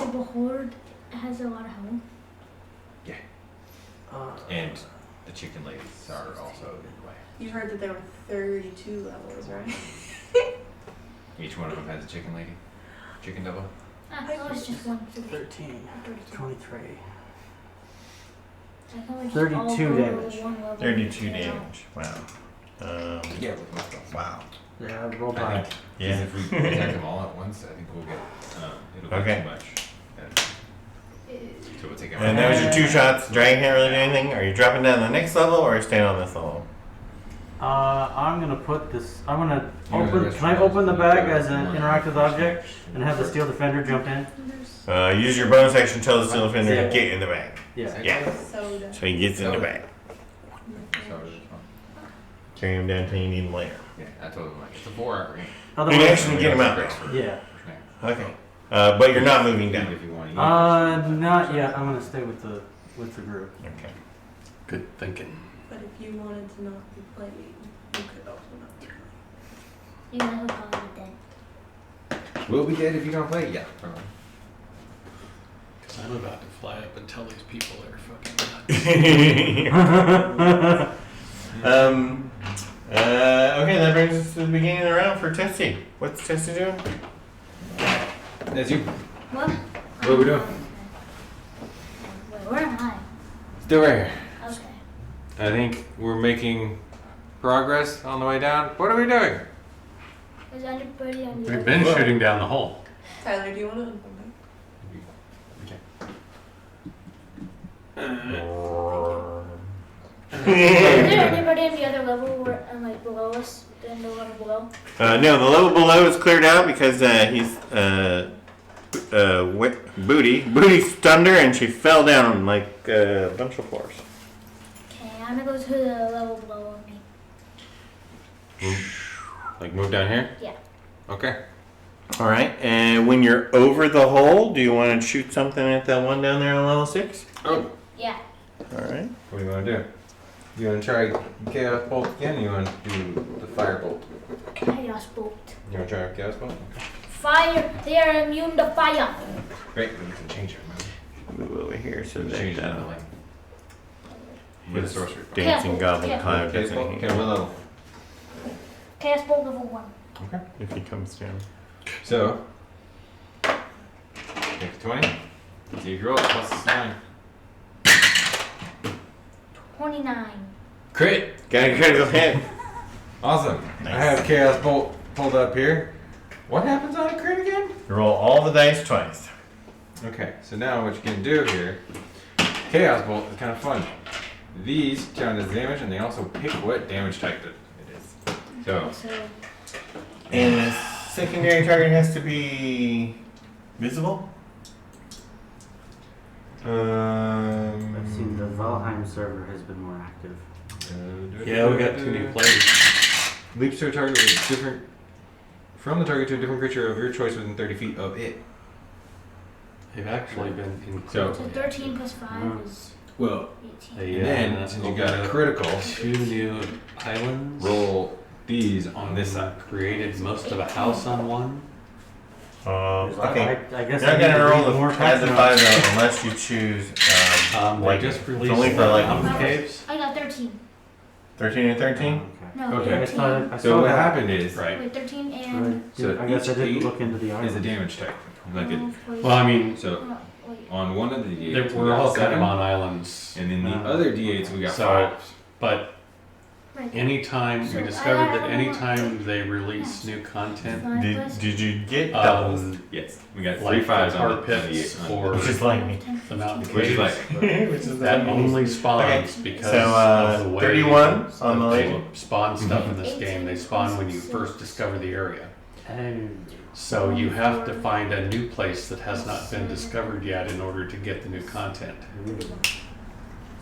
The beholder has a lot of health. And the chicken ladies are also in the way. You heard that there were 32 levels, right? Each one of them has a chicken lady. Chicken double. That was just one. So 13, 23. I thought we just 32 all go to damage. one level. 32 Yeah. damage. Wow. Yeah, with my spells. Wow. Yeah, I rolled I high. think Yeah. if we attack them all at once, I think we'll get it'll be Okay. too much. So we'll take it. And that was your 2 shots. Dragon can't really do anything. Are you dropping down the next level or staying on this level? I'm gonna put this. I'm gonna You know the open. rest Can I of those open the you bag got as an one interactive object and have the first. steel defender jump in? There's Use your bonus action. Tell the steel defender Yeah. to get in the bag. Yeah. Yeah. Soda. So he gets in the bag. So it's fine. Carry him down until you need him later. Yeah, I told him like it's a 4-hour game. Otherwise, Good action. Get him out. Yeah. Okay. But you're not moving down. If you want to. Not yet. I'm gonna stay with the group. Okay. Good thinking. But if you wanted to not be played, you could also not be played. you guys will probably be dead. We'll be dead if you don't play. Yeah. Probably. Because I'm about to fly up and tell these people they're fucking nuts. Okay, that brings us to the beginning of the round for Tessie. What's Tessie doing? That's you. What? What are we doing? Wait, where am I? Still right here. Okay. I think we're making progress on the way down. What are we doing? Is anybody on the We've been shooting down the hole. Tyler, do you want to? Is there anybody in the other level where, like below us, in the level below? No, the level below is cleared out because he's Booty stunned her and she fell down like a bunch of floors. Okay, I'm gonna go to the level below me. Like move down here? Yeah. Okay. All right, and when you're over the hole, do you want to shoot something at that one down there on level 6? Oh, Yeah. All right. what do you want to do? You want to try Chaos Bolt again? Or you want to do the Fire Bolt? Chaos bolt. You want to try Chaos Bolt? Okay. Fire. They are immune to fire. Great, we can change it. Move over here so We can change that it like with a sorcery. dancing goblin Yeah. cloud Chaos doesn't Bolt? hit Okay, you what level? Chaos bolt level 1. Okay. if he comes down. So, take the 20. See if you roll it, plus 9. 29. Crit! Got a critical hit. Awesome. Nice. I have Chaos Bolt pulled up here. What happens on a crit again? Roll all the dice twice. Okay, so now what you can do here, Chaos Bolt is kind of fun. These count as damage, and they also pick what damage type it is. So, So, And the secondary target has to be visible? I've seen the Valheim server has been more active. Yeah, we got 2 new players. Leaps to a target with different from the target to a different creature of your choice within 30 feet of it. They've actually been So- so 13 plus 5 is Well, 18. and then since you got a critical, 2 new islands. roll these on this side. Created most of a house on one. Okay. I guess You're not I need gonna to roll read the more add the 5 patch notes. though, unless you choose They like just it's released only for like mountain caves. I got 13. 13 and 13. Okay. No, Okay. I 13. saw, I So saw what that. happened is Right. Wait, 13 Right. and. So I guess I each didn't eight look into the is a island. damage type. Like it. Well, I mean, So Wait. on one of the D8s, we we're got all kind 7, of on islands. and in the Uh, other D8s we got so- 5. But Right. anytime, So we I discovered got that one anytime they release new content, 5 plus Did you get doubles? Yes, we got 3 like the 5s tar on the pits D8. or Which is like me. 10, the mountain 15. Which is caves, like Which is that only spawns because So, of the way 31 on the they left. spawn stuff in this 18 game. They spawn when you plus first 6. discover the area. Oh. So you have to find a new place that has not been discovered yet in order to get the new content.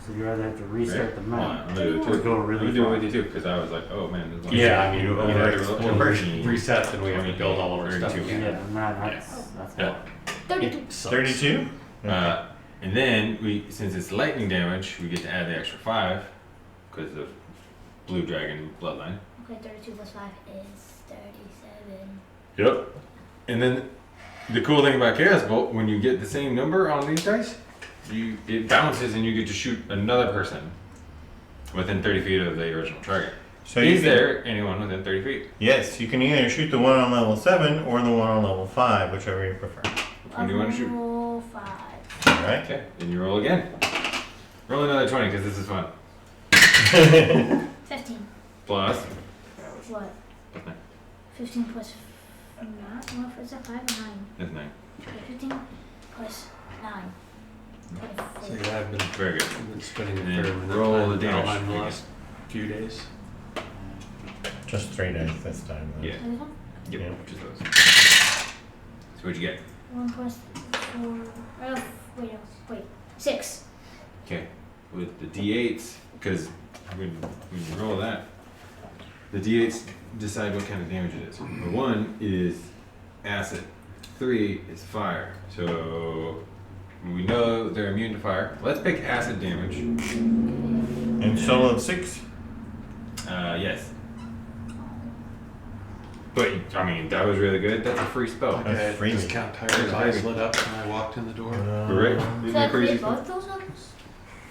So you either have to restart the Hold on, map I'm gonna do it or too. go I'm really gonna do it far. with you too, because I was like, oh man, there's one. Yeah, I mean, You you know, overexplored. reset, then we have to build all of our stuff 32. again. Yeah, man, that's Yeah. a lot. 32. It sucks. 32? And then we, since it's lightning damage, we get to add the extra 5 because of Blue Dragon Bloodline. Okay, 32 plus 5 is 37. Yep. And then the cool thing about Chaos Bolt, when you get the same number on these dice, it bounces and you get to shoot another person within 30 feet of the original target. So you Is can- there anyone within 30 feet? Yes, you can either shoot the one on level 7 or the one on level 5, whichever you prefer. Which one do you want to shoot? Level 5. Alright? Okay, then you roll again. Roll another 20 because this is fun. 15. Plus. What? 15 plus 9? What is that 5 or 9? That's 9. Okay, 15 plus 9. So 24. yeah, I've been Very good. spending a And fair then amount of roll time the in damage Valheim the again. last few days. Just 3 dice this time. Though. Yeah. This one? Yep, Yeah. just those. So what'd you get? 1 plus 4. Wait. 6. Okay, with the D8s, because when you roll that, the D8s decide what kind of damage it is. The 1 is acid, 3 is fire. So we know they're immune to fire. Let's pick acid damage. And solo of 6? Yes. But I mean, that was really good. That's a free spell. That's Okay, freezing. discount tires eyes lit up when I walked in the door. Correct? Isn't So I that crazy? cleared both those ones?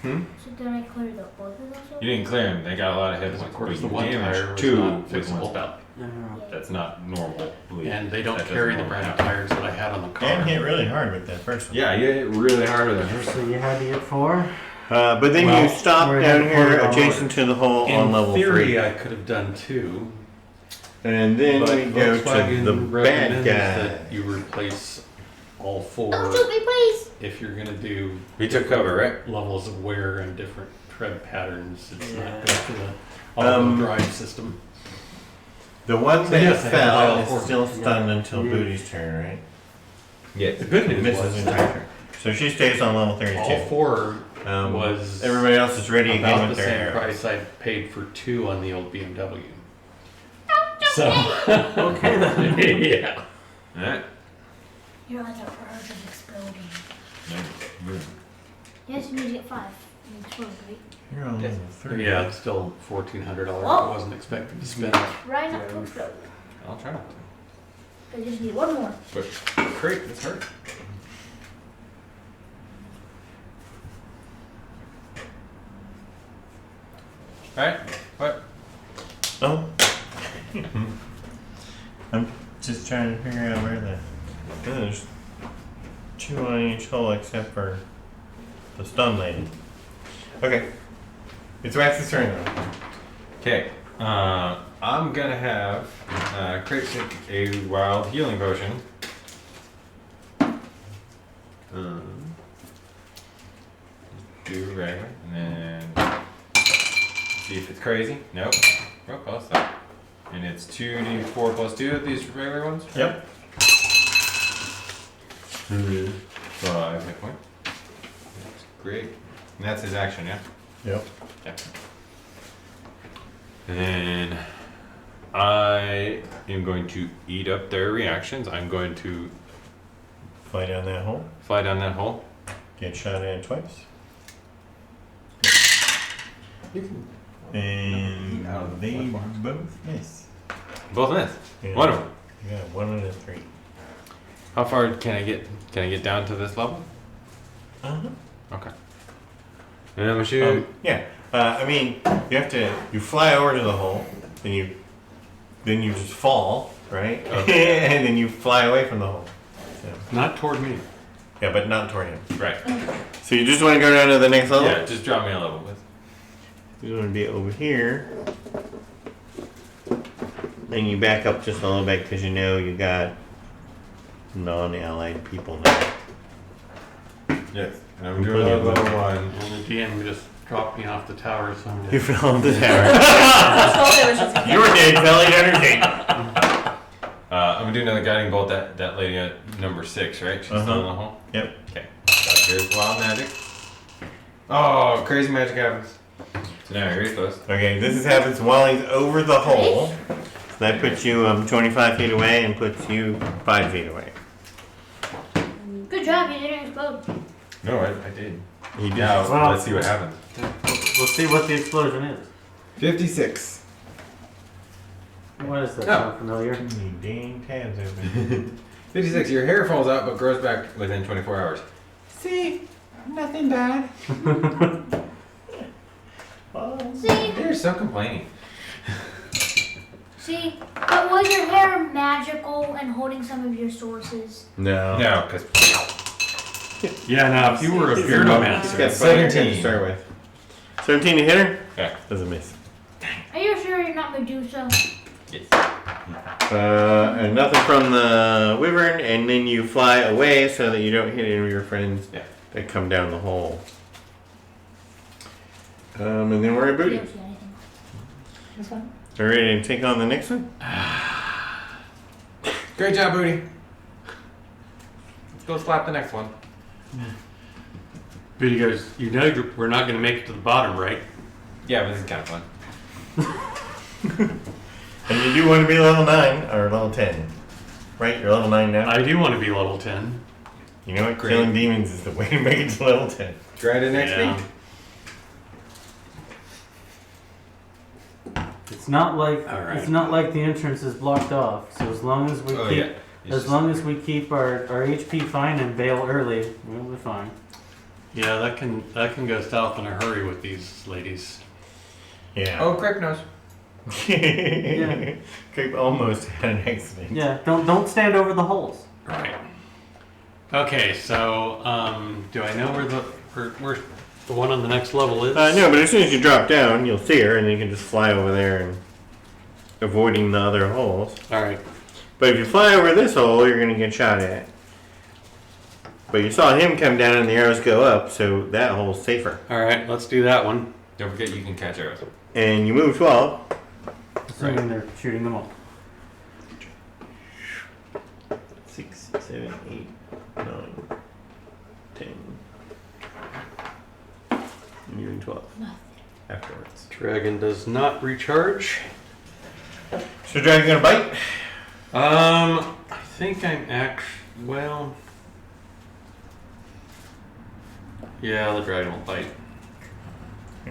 Hmm? So did I clear both of those ones? You didn't clear them. They got a lot of hit Because points. of course the but one you tire damaged was 2 not with one fixable. spell. Yeah. That's not normal. And they don't That doesn't carry the normally brand of happen. tires that I had on the car. And hit really hard with that first one. Yeah, you hit really hard with that. So you had to get 4? But then Well, you stop we're down at here 4 adjacent to the hole In on level theory, 3. I could have done 2, And then but we go to Volkswagen the bad recommends guy. that you replace all four. Don't shoot me, please. If you're gonna do We took cover, right? levels of wear and different tread patterns, it's Yeah. not good for the all-wheel drive system. The one So that yes, I have all fell four. is still stunned until Yeah. Booty's turn, right? Yes. The good It news misses was the entire turn. So she stays on level 32. all four was Everybody else is ready again about with the their same arrows. price I paid for 2 on the old BMW. So Okay then. yeah. Alright. You're on the verge of exploding. Yes, you need to get 5. You explode, right? You're on level 30. Yeah, it's still $1,400 I Whoa. wasn't expecting to spend. Right not to explode. I'll try not to. I just need one more. But great, it's hurt. Alright, what? Oh. I'm just trying to figure out where there's 2 on each hole except for the stun lady. Okay. It's Max's turn though. Okay, I'm gonna have Crate take a wild healing potion. Do regular, and then see if it's crazy. Nope. Real close though. And it's 2d4 plus 2 at these regular ones? Yep. 5 hit point. That's great. And that's his action, yeah? Yep. Yeah. And then I am going to eat up their reactions. I'm going to Fly down that hole. fly down that hole. Get shot at twice. And they both miss. Both miss. Yeah. One of them. Yeah, 1 out of 3. How far can I get? Can I get down to this level? Uh-huh. Okay. And I'm gonna shoot. Yeah. I mean, you fly over to the hole, then you just fall, right? Okay. And then you fly away from the hole. So, Not toward me. yeah, but not toward him. Right. So you just want to go down to the next level? Yeah. Just drop me a level with. You want to be over here. Then you back up just a little bit because you know you got non-allied people now. Yes. And I'm doing a level 1. And the DM just dropped me off the tower somewhere. You fell off the tower. I was told it was just You were dead, Kelly Undertaker. I'm gonna do another guiding bolt. That lady at number 6, right? She's still in the hole. Yep. Okay. Here's wild magic. Oh, crazy magic happens. So now you're close. Okay, this happens while he's over the hole. So that puts you 25 feet away and puts you 5 feet away. Good job, you didn't explode. No, I did. He just Now Well- let's see what happens. We'll see what the explosion is. 56. What is that? No. Sound familiar? dang tabs open. 56. Your hair falls out but grows back within 24 hours. See, nothing bad. See? You're so complaining. See? But was your hair magical and holding some of your sources? No. No, because Yeah, now if you were a He's beardomancer, got 17. to start with. 17 to hit her? Okay. Doesn't miss. Are you sure you're not Medusa? And nothing from the wyvern, and then you fly away so that you don't hit any of your friends Yeah. that come down the hole. And then we're at You Booty. don't see anything. Are you ready to take on the next one? Great job, Booty. Let's go slap the next one. but you guys, you know we're not going to make it to the bottom, right? Yeah, but this is kind of fun. And you do want to be level 9 or level 10. Right? You're level 9 now? I do want to be level 10. You know what? Great. Killing demons is the way to make it to level 10. Try it next Yeah. week. It's not like All right. it's not like the entrance is blocked off. So as long as we Oh keep yeah. It's as just- long as we keep our HP fine and bail early, we'll be fine. Yeah, that can go south in a hurry with these ladies. Yeah. Oh, Crick knows. Yeah. Creep almost had an accident. Yeah, don't stand over the holes. Right. Okay, so do I know where the one on the next level is? No, but as soon as you drop down, you'll see her, and you can just fly over there and avoiding the other holes. All right. But if you fly over this hole, you're gonna get shot at. But you saw him come down and the arrows go up, so that hole's safer. All right, let's do that one. Don't forget you can catch arrows. And you move 12. Assuming they're shooting them all. 6, 7, 8, 9, 10. And you're in 12. Afterwards. Dragon does not recharge. So dragon gonna bite? I think I'm well. Yeah, the dragon will bite. I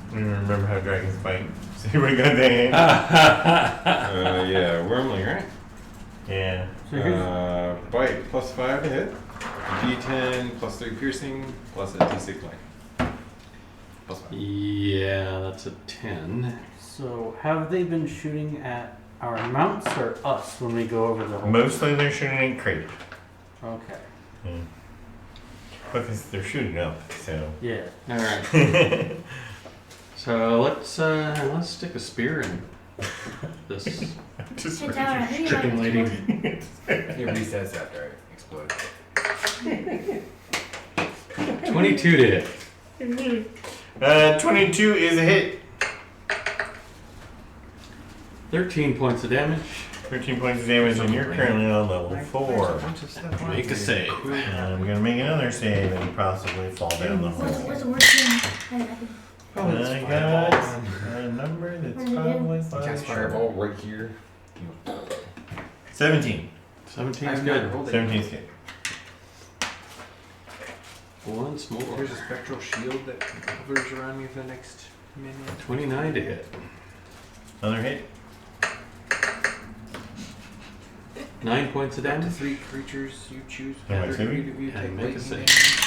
don't even remember how dragons bite. So you would go there. Yeah, wormling, right? Yeah. So here's Bite +5 to hit. D10 +3 piercing plus a D6 life. +5. Yeah, that's a 10. so have they been shooting at our mounts or us when we go over the hole? Mostly they're shooting at crate. Okay. Yeah. Because they're shooting up, so. Yeah. All right. So let's stick a spear in this Just Hey, Tyler, I think you stricken might lady. It resets after I explode. 22 to hit. 22 is a hit. 13 points of damage. 13 points of damage, and you're currently on level 4. Make a save. And I'm gonna make another save and possibly fall down the What's hole. the worst thing? I got a number that's probably Cast 5 fireball right here. 17. 17 is good. 17 is good. Once more. There's a spectral shield that hovers around me for the next minute. 29 to hit. Another hit. 9 points of Up to damage. 3 creatures you choose. Am I Either saving? of you And take make a lightning save. damage.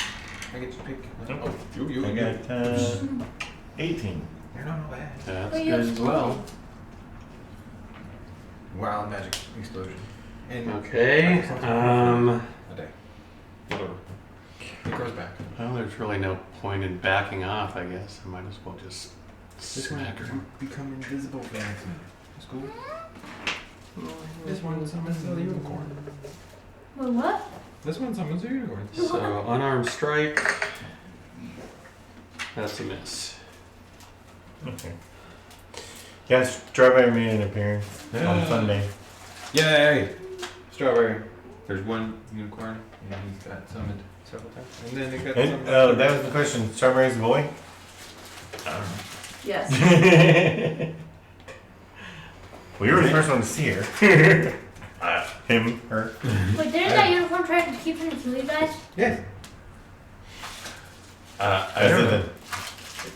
I get to pick. Nope. Oh, you. I got 18. You're not all bad. That's Well, you good have as well. Wild magic explosion. And Okay. a day. Whatever. It grows back. Well, there's really no point in backing off, I guess. I might as well just This one smack her. become invisible for accident. That's cool. This one summons a unicorn. Wait, what? This one summons a unicorn. So, unarmed strike. That's a miss. Okay. Yes, Strawberry made an appearance on Sunday. Yay! Strawberry. There's one unicorn, and he's got summoned several times. And then they got And, summoned. that was the question. Strawberry's a boy? Yes. Well, you were the first one to see her. Him, her. Wait, there's that unicorn trying to keep trying to kill you guys? Yes. I don't said know. that.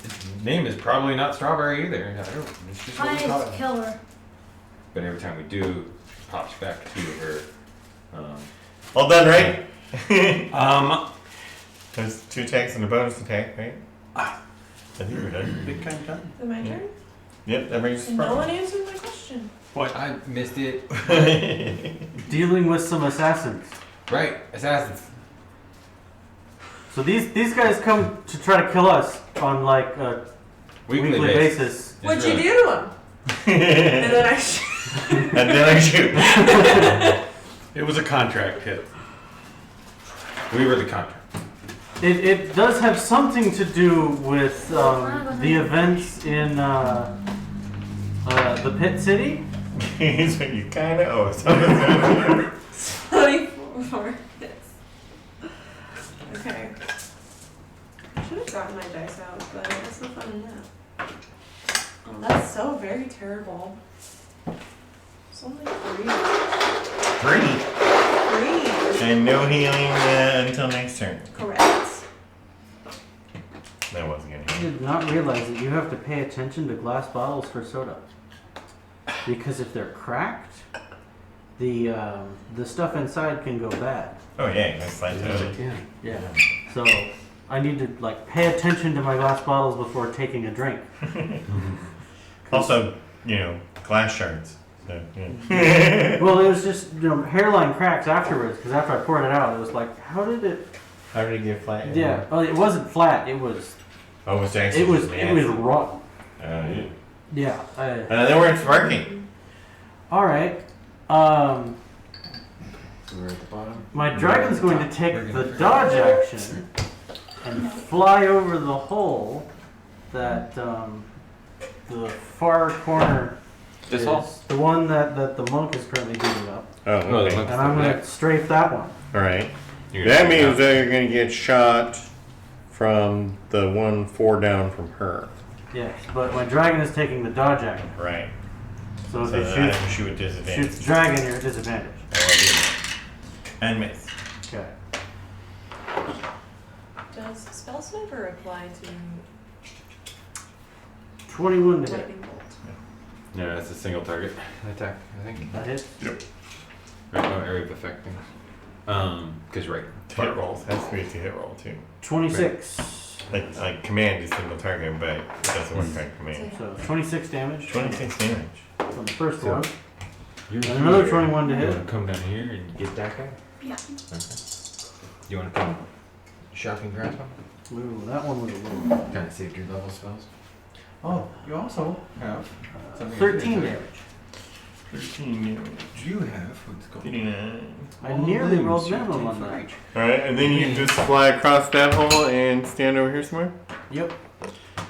Its name is probably not Strawberry either. I don't. It's just what we Trying call to it. kill her. But every time we do, it pops back to her. All done, right? There's 2 attacks and a bonus attack, right? I think we're done. Big kind of done. Is it my turn? Yep, that brings us And no one answered my question. What? I missed it. Dealing with some assassins. Right, assassins. So these guys come to try to kill us on like a weekly basis. It's What'd you really- do to him? And then I And then I shoot. It was a contract hit. We were the contract. It does have something to do with the events in the Pit City. So you kind of owe something. 24 hits. Okay. I should have gotten my dice out, but that's no fun in that. Oh, that's so very terrible. It's only 3. 3. 3. And no healing until next turn. Correct. That wasn't gonna I happen. did not realize that you have to pay attention to glass bottles for soda. Because if they're cracked, the stuff inside can go bad. Oh yeah, that's like Yeah. So I need to like pay attention to my glass bottles before taking a drink. Also, glass shards. So, yeah. Well, it was just hairline cracks afterwards. Because after I poured it out, it was like, how did it? How did it get flat? Yeah. Well, it wasn't flat. It was. Oh, it was actually. It was rotten. Yeah. Yeah. They weren't sparking. All right. We're at the bottom. My dragon's going to take the dodge action and fly over the hole that the far corner This is. hole? The one that the monk is currently beating up. Oh, Oh, the okay. monk- And I'm going to strafe that one. All right. You're That gonna means shoot that you're going to get shot from the one 4 down from her. Yes, but my dragon is taking the dodge action. Right. So if So it I have to shoots, shoot with disadvantage. shoots dragon, you're at disadvantage. And miss. Okay. Does spell sniper apply to 21 to hit. lightning bolt? Yeah, that's a single target attack, I think. That hits. Right, no area of effect thing. Because right. Hit rolls. Has to be a hit roll too. 26. Like command is single target, but it doesn't work on command. So 26 damage 26 damage. from the first So- one. You're And another here. 21 to You hit. wanna come down here and get that guy? Yeah. Okay. You wanna come shocking grasp him? Ooh, that one was a little. Kinda saved your level spells. Oh, you also have something 13 different. damage. 13 damage. You have what's called 59. I nearly rolled minimum on that. Alright, and then you just fly across that hole and stand over here somewhere? Yep.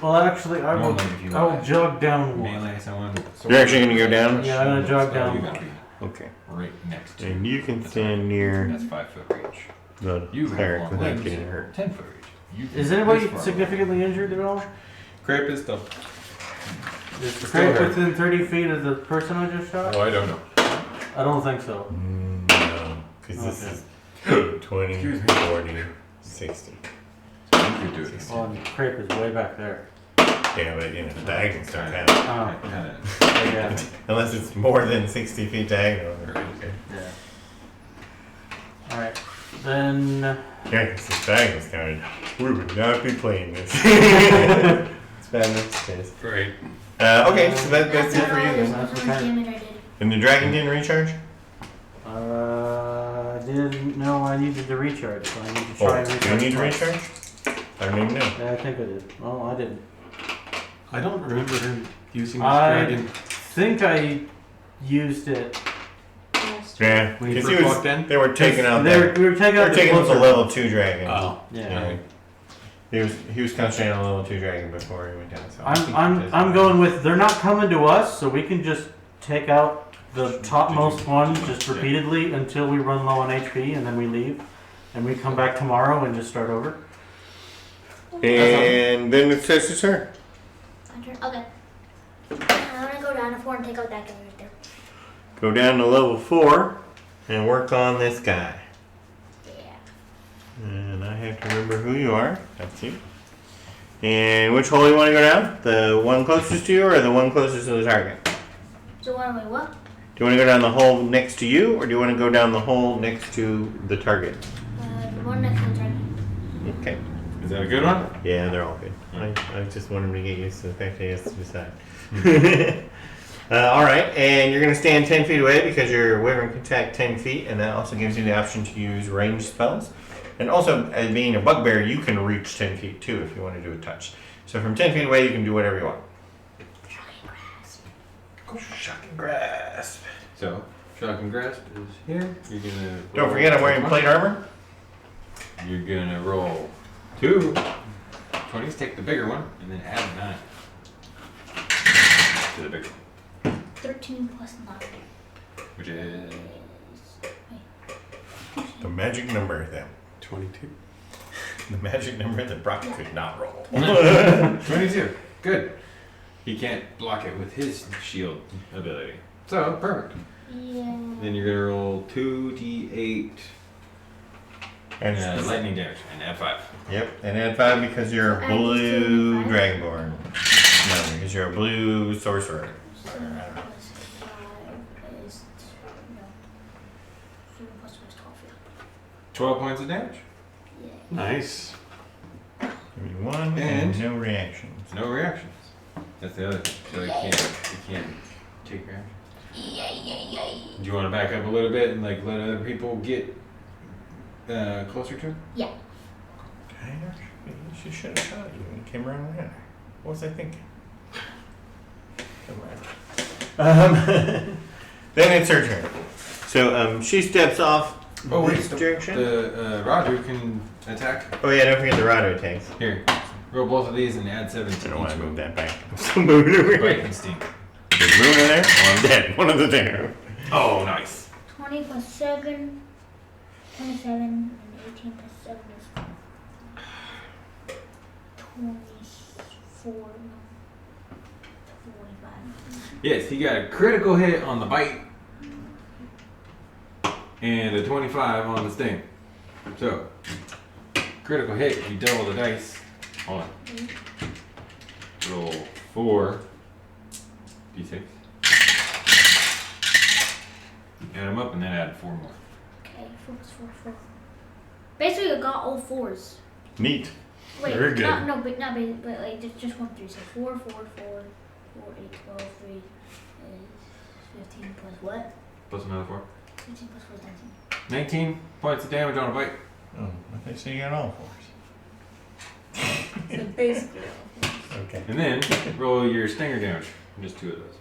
Well, actually, I will. Normally, if you I will wanna jog down one. melee someone. You're actually gonna go down? Yeah, I'm gonna jog down. You gotta be Okay. right next to. And you can stand near That's 5 foot reach. the You have cleric long without legs. getting hurt. 10 foot reach. You can Is get anybody this far significantly injured at all? away. Crepe is still. Is Still Craig hurt. within 30 feet of the person I just shot? Oh, I don't know. I don't think so. No, because this Okay. is 20, Excuse me. 40, 60. You could do it. Well, and Crape is way back there. Yeah, but you know, diagonals don't count. Oh, Kinda. yeah. Unless it's more than 60 feet diagonal. Okay. Yeah. Alright. Then. Yeah, because if diagonals counted, we would not be playing this. It's bad enough as it is. Great. Okay, so that's it for you then. That's That's what how much kind damage I did. And the dragon didn't recharge? I didn't know I needed to recharge, so I need to try and Do recharge. you need to twice. recharge? I don't even know. Yeah, I think I did. Well, I didn't. I don't remember him using this I dragon. think I used it. Yeah, When you because first walked in? they were taking out We that. were taking They out were the taking out the closer- level 2 dragon. Oh. Yeah. He was concentrating on level 2 dragon before he went down. So I think he does. I'm going with they're not coming to us, so we can just take out the topmost one just repeatedly until we run low on HP, and then we leave, and we come back tomorrow and just start over. And then it says his turn. My turn. Okay. I'm gonna go down to 4 and take out that guy right there. Go down to level 4 and work on this guy. Yeah. And I have to remember who you are. That's you. And which hole you want to go down? The one closest to you or the one closest to the target? So what am I? What? Do you want to go down the hole next to you or do you want to go down the hole next to the target? The one next to the turn. Okay. Is that a good one? Yeah, they're all good. I just want him to get used to the fact that he has to decide. Alright, and you're going to stand 10 feet away because your wyvern can attack 10 feet, and that also gives you the option to use ranged spells. And also, as being a bugbear, you can reach 10 feet too if you want to do a touch. So from 10 feet away, you can do whatever you want. Shocking grasp. So, shocking grasp is here. You're gonna. Don't forget I'm wearing plate armor. You're gonna roll 2 20s, take the bigger one, and then add 9 to the bigger one, 13 plus 9. which is The magic number then. 22. The magic number that Brock could not roll. 22. Good. He can't block it with his shield ability. So, perfect. Yeah. Then you're gonna roll 2d8 And lightning damage and add 5. Yep, and add 5 because you're a So add blue 2 dragonborn. No, because you're a blue sorcerer. 7 plus 5 is no. 7 plus 5 is 12. 12 points of damage. Yeah. Nice. Give me 1 and And- no reactions. No reactions. That's the other thing. So he can't take reactions. Do you want to back up a little bit and like let other people get closer to him? Yeah. She should have shot you when you came around there. What was I thinking? Never mind. Then it's her turn. So she steps off Oh wait, this direction? the Roger can attack. Oh yeah, don't forget the Rado attacks. Here, roll both of these and add 7 I to don't want each to move move. that back. I'm still moving over Bite here. instinct. There's Moon in there? Well, I'm dead. One of the two. Oh, nice. 20 plus 7, 27, and 18 plus 7 is 24, no, 45. Yes, he got a critical hit on the bite and a 25 on the sting. So, critical hit, you double the dice. Hold on. Roll 4 d6. Add them up and then add 4 more. Okay, 4 plus 4, 4. Basically, I got all 4s. Neat. Wait, Very good. but like just 1, 3. So 4, 4, 4, 4, 8, 12, 3 is 15 plus what? Plus another 4. 15 plus 4 is 19 points of damage on a bite. Oh, okay, so you got all 4s. So basically, Okay. And then roll your stinger damage. Just 2 of those.